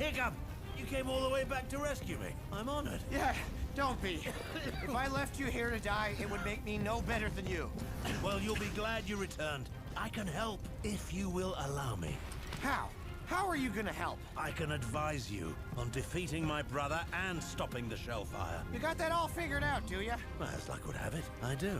Hiccup! You came all the way back to rescue me. I'm honored. Yeah, don't be. If I left you here to die, it would make me no better than you. Well, you'll be glad you returned. I can help, if you will allow me. How? How are you gonna help? I can advise you on defeating my brother and stopping the shellfire. You got that all figured out, do ya? Well, as luck would have it, I do.